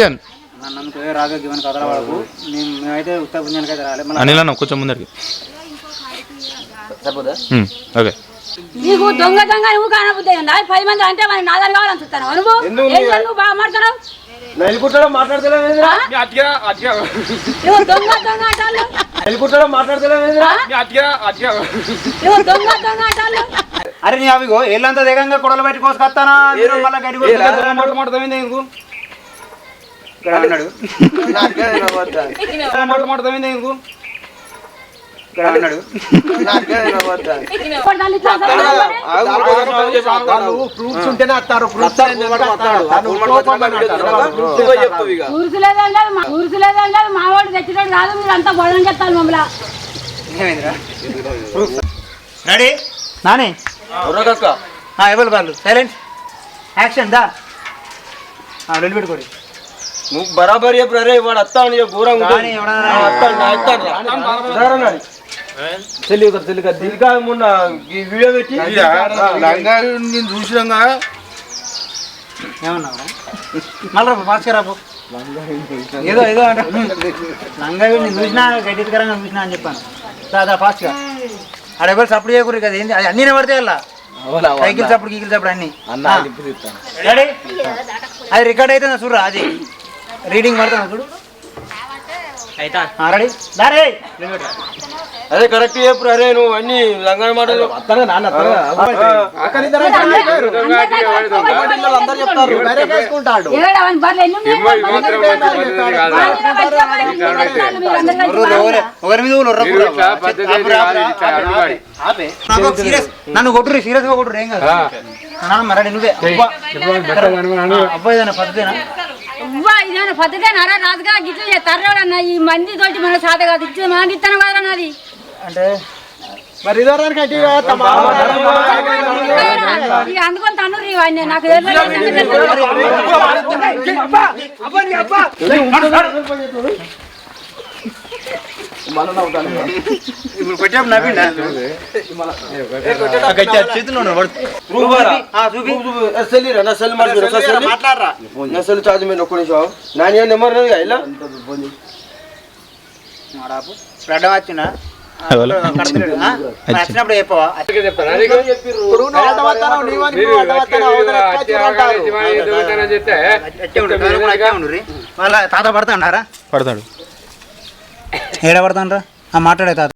action Anil అన్న కొంచెం ముందరికి ఓకే నీకు దొంగ దొంగ నువ్వు కానబుద్ది 10 మంది అంటే నా దగ్గర కావాలని చూస్తాను నువ్వు బాగా మాట్లాడుతున్నావు దొంగ దొంగ అంటారు అరే నీ అవిగో ఏళ్ళంతా దేగంగా కొడలు బయట కోసుకొస్తానా మావాడు తెచ్చినట్టు కాదు మీరు అంతా గొడవ చెప్తాను మమ్మల్ని రెడీ నాని ఎవరు వాళ్ళు సైలెంట్ యాక్షన్ దా రెండు పెట్టుకోండి నువ్వు బరాబర్ చెప్పు రే వాడు వస్తాను ఘోరంగా తెలియక దీనికా మొన్న ఈ వీడియో పెట్టి నేను చూసినాగా ఏమన్నా మళ్ళీ భాస్కరాబు ఏదో ఏదో అంటే లంగా నేను చూసినా గడ్డికరంగా చూసినా అని చెప్పాను దాదా ఫాస్ట్గా ఆడ ఎవరు సప్పుడు చేయకూడదు కదా ఏంది అది అన్నీ పడితే అలా సైకిల్ చప్పుడు గీకిల్ చప్పుడు అన్ని రెడీ అది రికార్డ్ అవుతుందా చూడరా అది రీడింగ్ పడుతున్నా చూడు రెడీ దారే అదే కరెక్ట్ చెప్పు అరే నువ్వు అన్ని లంగా మాటలు నన్ను కొట్టురు సీరియస్ గా కొట్టురు ఏం కాదు మరడి నువ్వే అబ్బాయి పద్ధతేనా ఇదేనా పద్ధతేనారా రాజుగా గిట్ల చేస్తారు అన్న ఈ మంది తోటి మన సాధ కాదు ఇచ్చి మన ఇస్తాను కదా నాది అంటే మరి అందుకొని తను నాకు ఇప్పుడు పెట్టాము నవ్విండా చేతిలో మాట్లాడరా నసలు చార్జ్ మీద ఒక్క నిమిషం నాని నెంబర్ ఇలా అడ్డం వచ్చినా వచ్చినప్పుడు చెప్పవా తాత పడతాడారా పడతాడు ఏడ పడతాండ్రా మాట్లాడే తాత